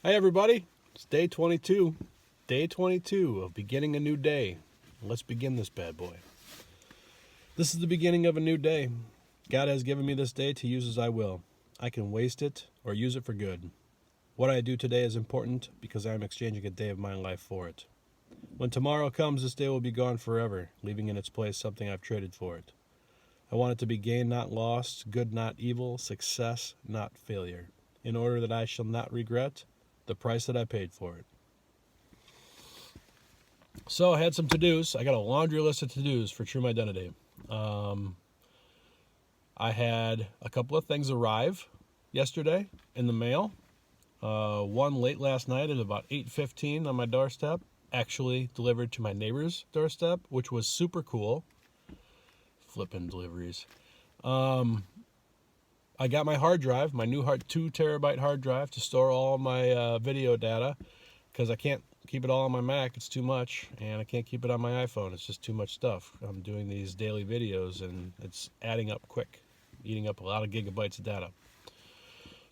Hi, everybody. It's day 22. Day 22 of beginning a new day. Let's begin this bad boy. This is the beginning of a new day. God has given me this day to use as I will. I can waste it or use it for good. What I do today is important because I am exchanging a day of my life for it. When tomorrow comes, this day will be gone forever, leaving in its place something I've traded for it. I want it to be gain, not lost, good, not evil, success, not failure, in order that I shall not regret the price that I paid for it. So I had some to-dos. I got a laundry list of to-dos for True Mydentity. I had a couple of things arrive yesterday in the mail. One late last night at about 8:15 on my doorstep, actually delivered to my neighbor's doorstep, which was super cool. Flipping deliveries. I got my hard drive, my new 2 terabyte hard drive to store all my video data, because I can't keep it all on my Mac. It's too much, and I can't keep it on my iPhone. It's just too much stuff. I'm doing these daily videos, and it's adding up quick, eating up a lot of gigabytes of data.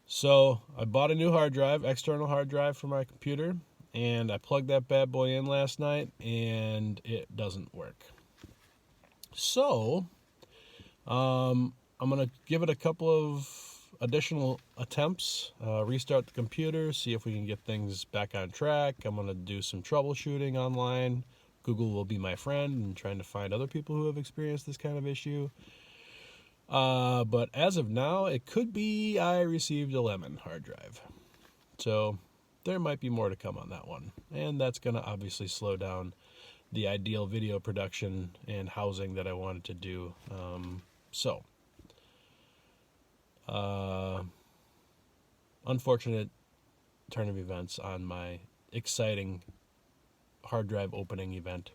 So I bought a new hard drive, external hard drive for my computer, and I plugged that bad boy in last night, and it doesn't work. So I'm going to give it a couple of additional attempts, restart the computer, see if we can get things back on track. I'm going to do some troubleshooting online. Google will be my friend and trying to find other people who have experienced this kind of issue. But as of now, it could be I received a lemon hard drive. So there might be more to come on that one. And that's going to obviously slow down the ideal video production and housing that I wanted to do. Unfortunate turn of events on my exciting hard drive opening event.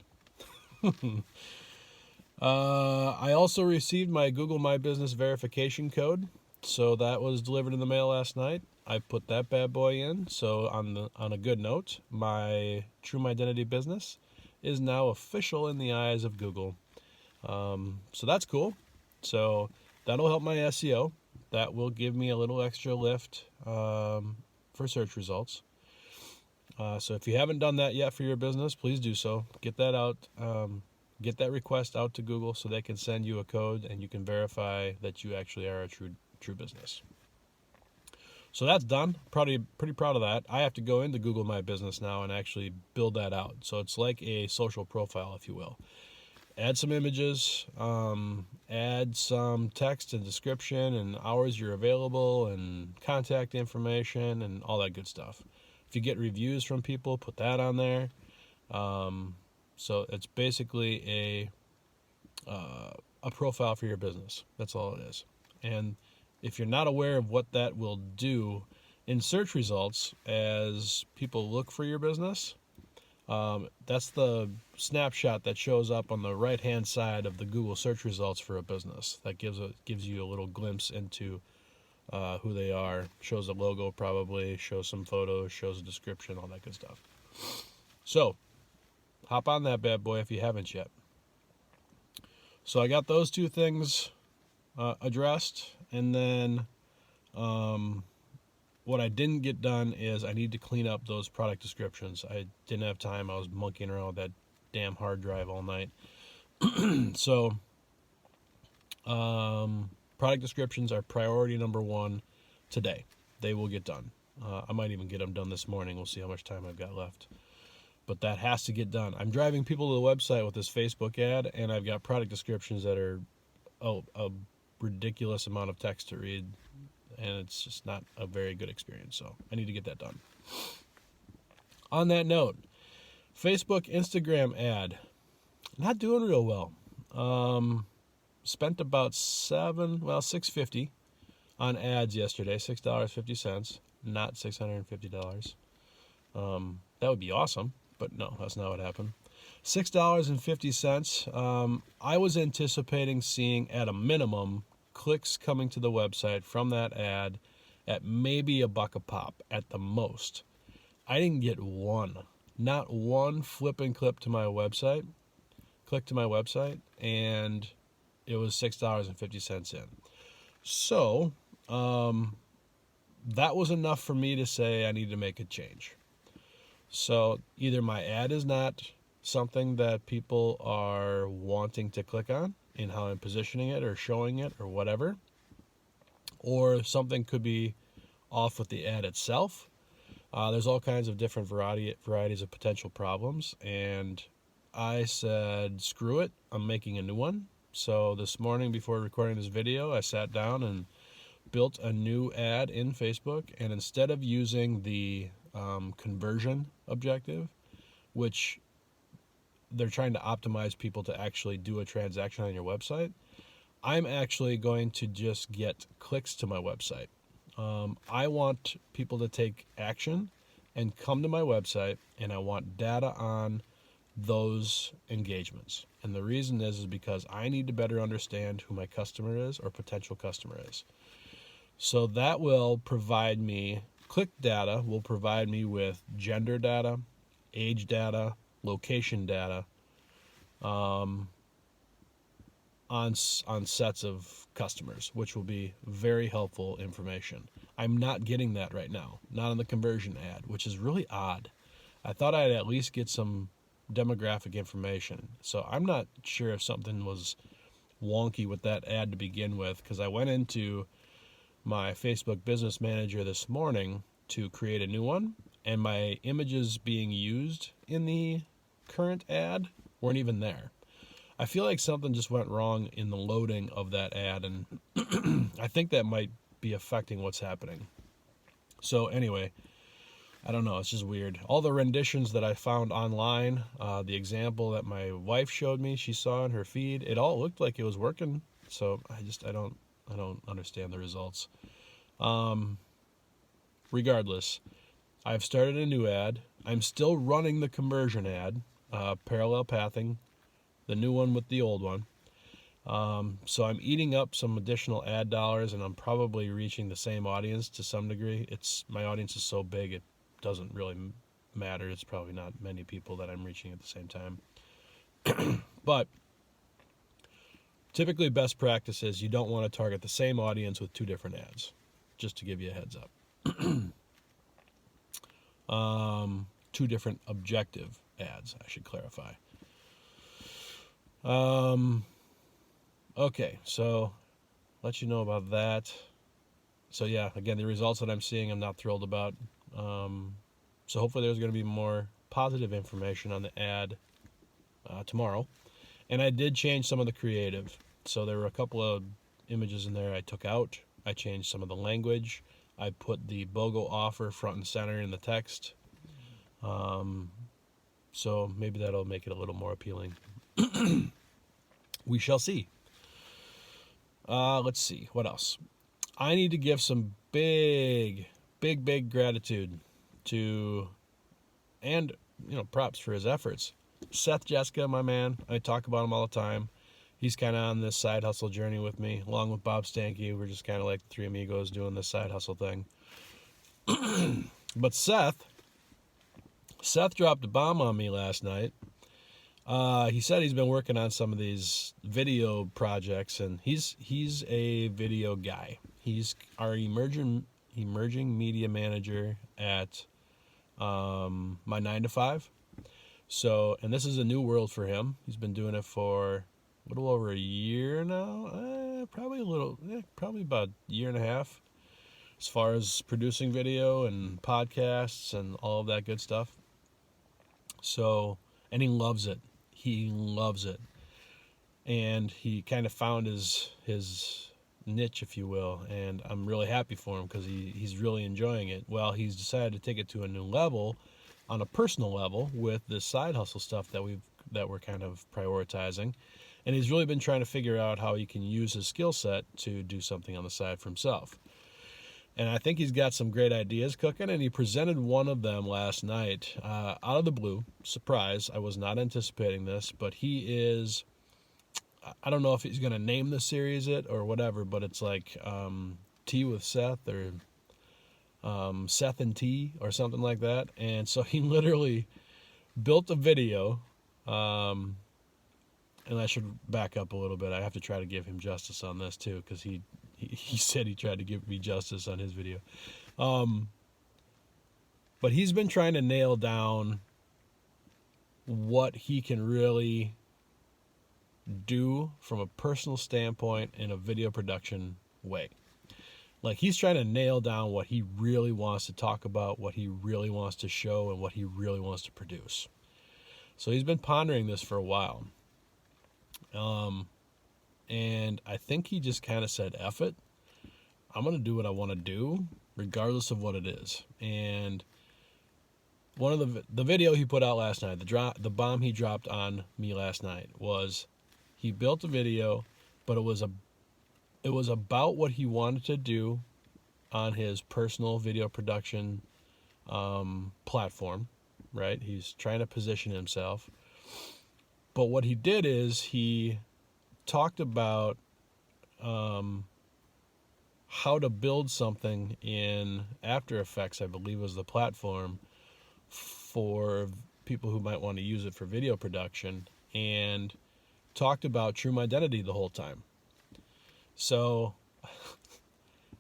I also received my Google My Business verification code, so that was delivered in the mail last night. I put that bad boy in. So on a good note, my True Mydentity business is now official in the eyes of Google. So that's cool. So that'll help my SEO. That will give me a little extra lift for search results. So if you haven't done that yet for your business, please do so. Get that out. Get that request out to Google so they can send you a code and you can verify that you actually are a true business. So that's done. Pretty proud of that. I have to go into Google My Business now and actually build that out. So it's like a social profile, if you will. Add some images, add some text and description and hours you're available and contact information and all that good stuff. If you get reviews from people, put that on there. So it's basically a profile for your business. That's all it is. And if you're not aware of what that will do in search results as people look for your business, that's the snapshot that shows up on the right-hand side of the Google search results for a business. That gives you a little glimpse into who they are. Shows a logo probably, shows some photos, shows a description, all that good stuff. So hop on that bad boy if you haven't yet. So I got those 2 things addressed, and then what I didn't get done is I need to clean up those product descriptions. I didn't have time. I was monkeying around with that damn hard drive all night. So product descriptions are priority number 1 today. They will get done. I might even get them done this morning. We'll see how much time I've got left. But that has to get done. I'm driving people to the website with this Facebook ad, and I've got product descriptions that are a ridiculous amount of text to read, and it's just not a very good experience. So I need to get that done. On that note, Facebook Instagram ad, not doing real well. Spent about $6.50 on ads yesterday, $6.50, not $650. That would be awesome, but no, that's not what happened. $6.50. I was anticipating seeing at a minimum clicks coming to the website from that ad at maybe $1 a pop at the most. I didn't get one, not one flipping click to my website, and it was $6.50 in. So that was enough for me to say I need to make a change. So either my ad is not something that people are wanting to click on in how I'm positioning it or showing it or whatever, or something could be off with the ad itself. There's all kinds of different varieties of potential problems, and I said, screw it, I'm making a new one. So this morning before recording this video, I sat down and built a new ad in Facebook, and instead of using the conversion objective, which they're trying to optimize people to actually do a transaction on your website, I'm actually going to just get clicks to my website. I want people to take action and come to my website, and I want data on those engagements. And the reason is because I need to better understand who my customer is or potential customer is. So that will provide me, click data will provide me with gender data, age data, location data, on sets of customers, which will be very helpful information. I'm not getting that right now, not on the conversion ad, which is really odd. I thought I'd at least get some demographic information. So I'm not sure if something was wonky with that ad to begin with, because I went into my Facebook Business Manager this morning to create a new one, and my images being used in the current ad weren't even there. I feel like something just went wrong in the loading of that ad, and I think that might be affecting what's happening. So anyway, I don't know, it's just weird. All the renditions that I found online, the example that my wife showed me, she saw in her feed, it all looked like it was working. So I don't understand the results. Regardless, I've started a new ad. I'm still running the conversion ad, parallel pathing, the new one with the old one. So I'm eating up some additional ad dollars, and I'm probably reaching the same audience to some degree. My audience is so big, it doesn't really matter. It's probably not many people that I'm reaching at the same time. But typically best practice is you don't want to target the same audience with two different ads, just to give you a heads up. Two different objective ads, I should clarify. Okay, so let you know about that. So yeah, again, the results that I'm seeing, I'm not thrilled about. So hopefully there's going to be more positive information on the ad tomorrow. And I did change some of the creative. So there were a couple of images in there I took out. I changed some of the language. I put the BOGO offer front and center in the text. So maybe that'll make it a little more appealing. We shall see. Let's see. What else? I need to give some big gratitude to, and, props for his efforts. Seth Jessica, my man. I talk about him all the time. He's kind of on this side hustle journey with me, along with Bob Stanky. We're just kind of like the three amigos doing this side hustle thing. But Seth dropped a bomb on me last night. He said he's been working on some of these video projects, and he's a video guy. He's our emerging media manager at my 9 to 5. So, and this is a new world for him. He's been doing it for a little over a year now. Probably about a year and a half, as far as producing video and podcasts and all of that good stuff. So, and he loves it. He loves it. And he kind of found his niche, if you will, and I'm really happy for him because he's really enjoying it. Well, he's decided to take it to a new level, on a personal level, with this side hustle stuff that we're kind of prioritizing. And he's really been trying to figure out how he can use his skill set to do something on the side for himself. And I think he's got some great ideas cooking, and he presented one of them last night out of the blue. Surprise, I was not anticipating this, but he is, I don't know if he's going to name the series it or whatever, but it's like Tea with Seth, or Seth and Tea or something like that. And so he literally built a video, and I should back up a little bit. I have to try to give him justice on this too, because he said he tried to give me justice on his video. But he's been trying to nail down what he can really do from a personal standpoint in a video production way. Like, he's trying to nail down what he really wants to talk about, what he really wants to show, and what he really wants to produce. So he's been pondering this for a while. And I think he just kind of said, F it. I'm going to do what I want to do, regardless of what it is. And one of the video he put out last night, the bomb he dropped on me last night, was he built a video, but it was about what he wanted to do on his personal video production platform, right? He's trying to position himself. But what he did is he talked about how to build something in After Effects, I believe was the platform, for people who might want to use it for video production, and talked about True Mydentity the whole time. So,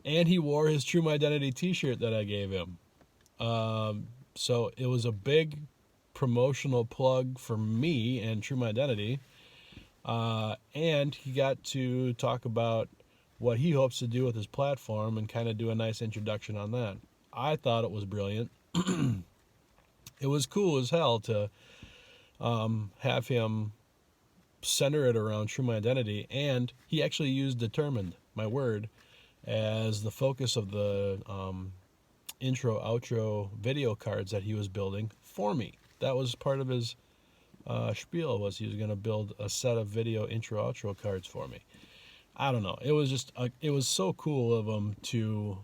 and he wore his True Mydentity t-shirt that I gave him. So it was a big promotional plug for me and True Mydentity. And he got to talk about what he hopes to do with his platform and kind of do a nice introduction on that. I thought it was brilliant. It was cool as hell to have him center it around True Mydentity, and he actually used Determined, my word, as the focus of the intro outro video cards that he was building for me. That was part of his spiel, was he was going to build a set of video intro outro cards for me. I don't know, it was just it was so cool of him to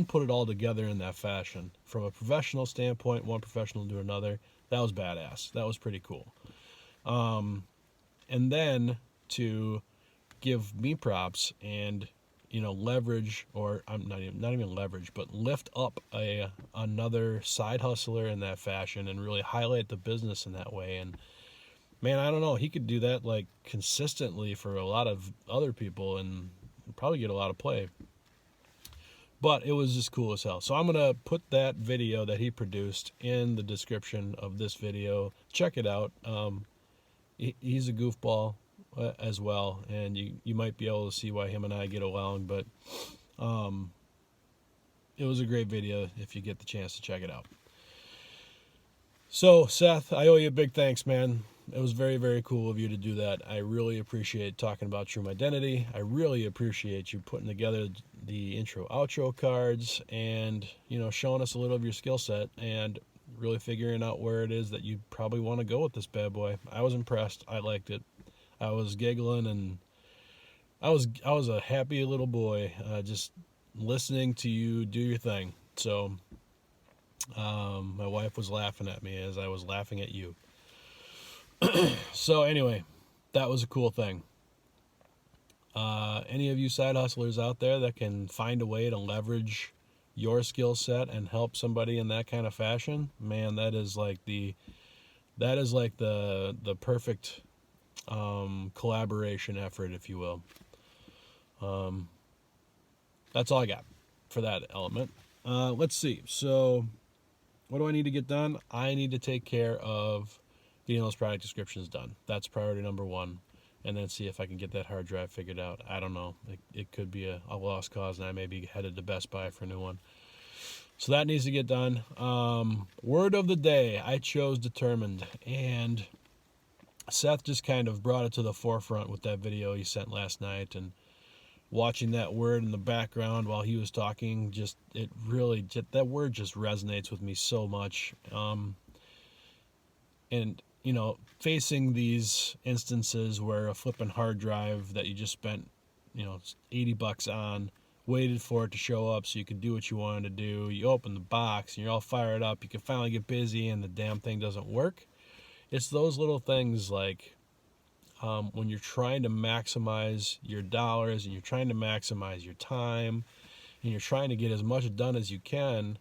put it all together in that fashion, from a professional standpoint, one professional to another. That was badass. That was pretty cool. And then to give me props and, leverage, or I'm not even leverage, but lift up another side hustler in that fashion and really highlight the business in that way. And man, I don't know, he could do that like consistently for a lot of other people and probably get a lot of play. But it was just cool as hell. So I'm going to put that video that he produced in the description of this video. Check it out. He's a goofball as well, and you might be able to see why him and I get along, but it was a great video if you get the chance to check it out. So, Seth, I owe you a big thanks, man. It was very, very cool of you to do that. I really appreciate talking about True Mydentity. I really appreciate you putting together the intro outro cards and, showing us a little of your skill set and really figuring out where it is that you probably want to go with this bad boy. I was impressed. I liked it. I was giggling, and I was a happy little boy just listening to you do your thing. So my wife was laughing at me as I was laughing at you. So anyway, that was a cool thing. Any of you side hustlers out there that can find a way to leverage your skill set and help somebody in that kind of fashion, man, that is like the perfect collaboration effort, if you will. That's all I got for that element. Let's see. So what do I need to get done? I need to take care of getting those product descriptions done. That's priority number one. And then see if I can get that hard drive figured out. I don't know. It could be a lost cause, and I may be headed to Best Buy for a new one. So that needs to get done. Word of the day, I chose Determined. And Seth just kind of brought it to the forefront with that video he sent last night. And watching that word in the background while he was talking, that word just resonates with me so much. And facing these instances where a flipping hard drive that you just spent, $80 on, waited for it to show up so you could do what you wanted to do. You open the box and you're all fired up. You can finally get busy and the damn thing doesn't work. It's those little things like when you're trying to maximize your dollars and you're trying to maximize your time and you're trying to get as much done as you can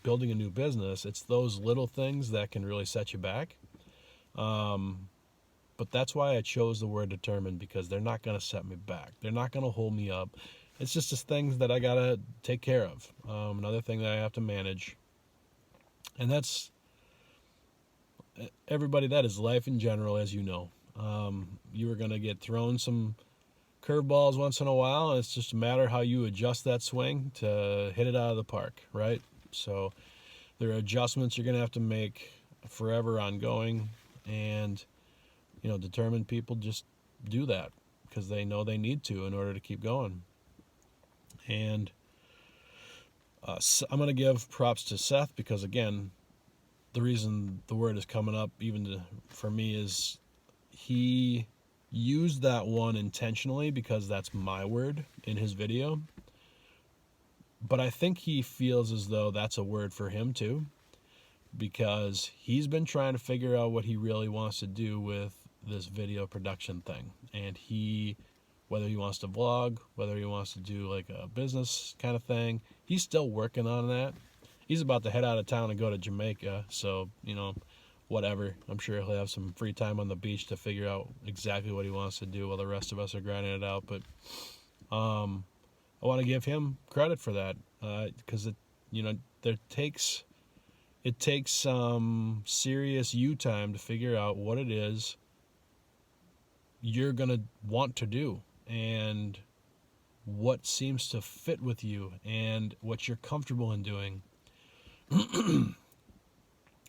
building a new business. It's those little things that can really set you back. But that's why I chose the word determined, because they're not going to set me back. They're not going to hold me up. it's just things that I gotta take care of. Another thing that I have to manage, and that's everybody. That is life in general, as you know. You are gonna get thrown some curveballs once in a while, and it's just a matter how you adjust that swing to hit it out of the park, right? So there are adjustments you're gonna have to make forever ongoing, and determined people just do that because they know they need to in order to keep going. And I'm going to give props to Seth because, again, the reason the word is coming up for me is he used that one intentionally because that's my word in his video. But I think he feels as though that's a word for him too, because he's been trying to figure out what he really wants to do with this video production thing. And whether he wants to vlog, whether he wants to do like a business kind of thing, he's still working on that. He's about to head out of town and go to Jamaica, so, whatever. I'm sure he'll have some free time on the beach to figure out exactly what he wants to do while the rest of us are grinding it out. But I want to give him credit for that, because it takes some serious you time to figure out what it is you're going to want to do and what seems to fit with you and what you're comfortable in doing. And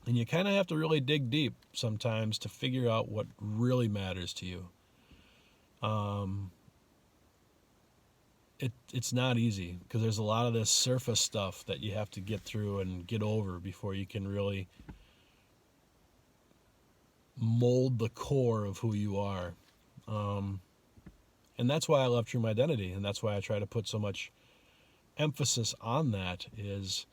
you kind of have to really dig deep sometimes to figure out what really matters to you. It's not easy because there's a lot of this surface stuff that you have to get through and get over before you can really mold the core of who you are. And that's why I love True Mydentity, and that's why I try to put so much emphasis on that. Is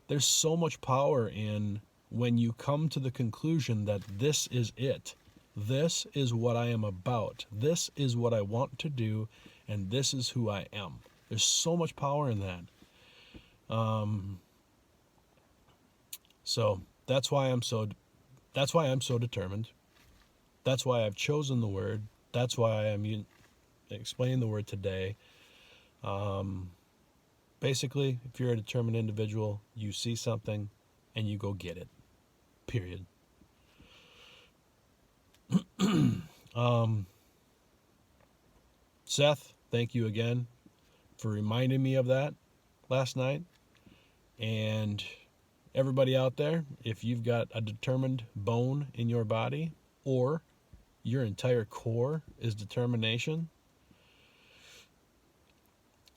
there's so much power in when you come to the conclusion that this is it. This is what I am about. This is what I want to do, and this is who I am. There's so much power in that. So that's why I'm so determined. That's why I've chosen the word. That's why I'm explaining the word today. Basically, if you're a determined individual, you see something and you go get it. Period. Seth, thank you again for reminding me of that last night. And everybody out there, if you've got a determined bone in your body, or your entire core is determination,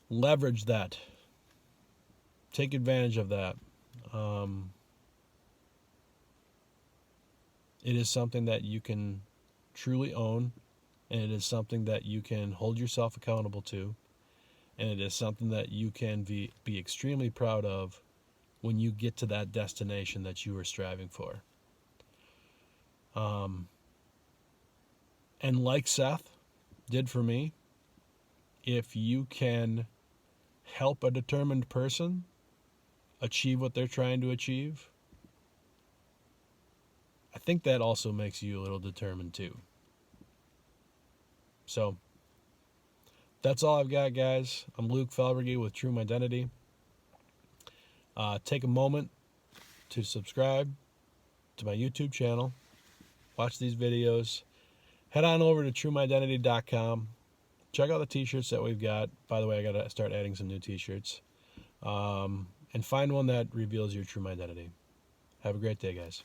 leverage that. Take advantage of that. It is something that you can truly own, and it is something that you can hold yourself accountable to, and it is something that you can be extremely proud of when you get to that destination that you are striving for. And like Seth did for me, if you can help a determined person achieve what they're trying to achieve, I think that also makes you a little determined too. So that's all I've got, guys. I'm Luke Felbergy with True Mydentity. Take a moment to subscribe to my YouTube channel. Watch these videos. Head on over to TrueMydentity.com. Check out the t-shirts that we've got. By the way, I got to start adding some new t-shirts. And find one that reveals your true identity. Have a great day, guys.